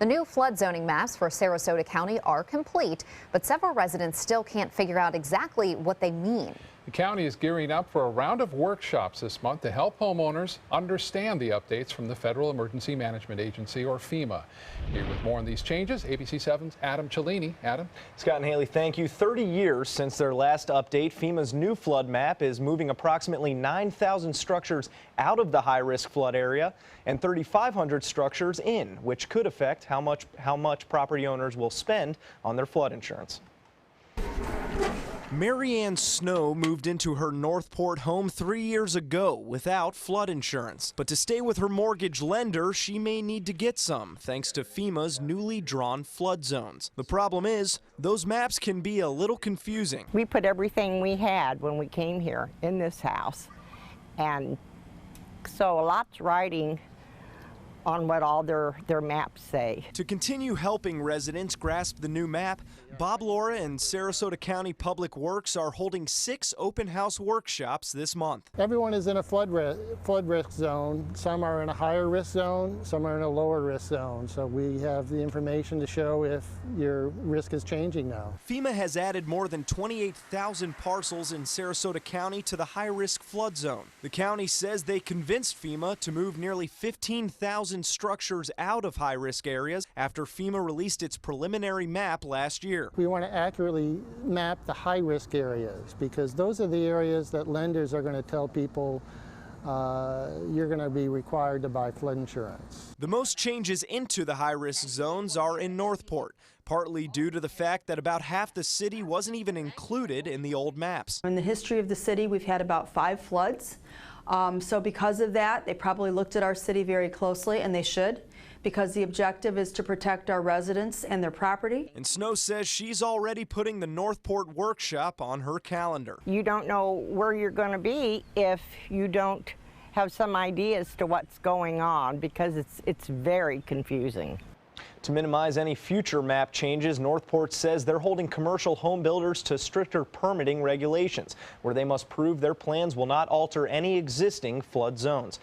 The new flood zoning maps for Sarasota County are complete, but several residents still can't figure out exactly what they mean. The county is gearing up for a round of workshops this month to help homeowners understand the updates from the Federal Emergency Management Agency, or FEMA. Here with more on these changes, ABC 7's Adam Cellini. Adam. Scott and Haley, thank you. 30 years since their last update, FEMA's new flood map is moving approximately 9,000 structures out of the high-risk flood area and 3,500 structures in, which could affect how much property owners will spend on their flood insurance. Mary Ann Snow moved into her Northport home 3 years ago without flood insurance. But to stay with her mortgage lender, she may need to get some, thanks to FEMA's newly drawn flood zones. The problem is, those maps can be a little confusing. We put everything we had when we came here in this house, and so a lot's writing on what all their maps say. To continue helping residents grasp the new map, Bob Laura and Sarasota County Public Works are holding 6 open house workshops this month. Everyone is in a flood risk zone. Some are in a higher risk zone, some are in a lower risk zone. So we have the information to show if your risk is changing now. FEMA has added more than 28,000 parcels in Sarasota County to the high-risk flood zone. The county says they convinced FEMA to move nearly 15,000 structures out of high-risk areas after FEMA released its preliminary map last year. We want to accurately map the high-risk areas because those are the areas that lenders are going to tell people you're going to be required to buy flood insurance. The most changes into the high-risk zones are in Northport, partly due to the fact that about half the city wasn't even included in the old maps. In the history of the city, we've had about 5 floods. So because of that, they probably looked at our city very closely, and they should, because the objective is to protect our residents and their property. And Snow says she's already putting the Northport workshop on her calendar. You don't know where you're going to be if you don't have some idea as to what's going on, because it's very confusing. To minimize any future map changes, Northport says they're holding commercial home builders to stricter permitting regulations, where they must prove their plans will not alter any existing flood zones.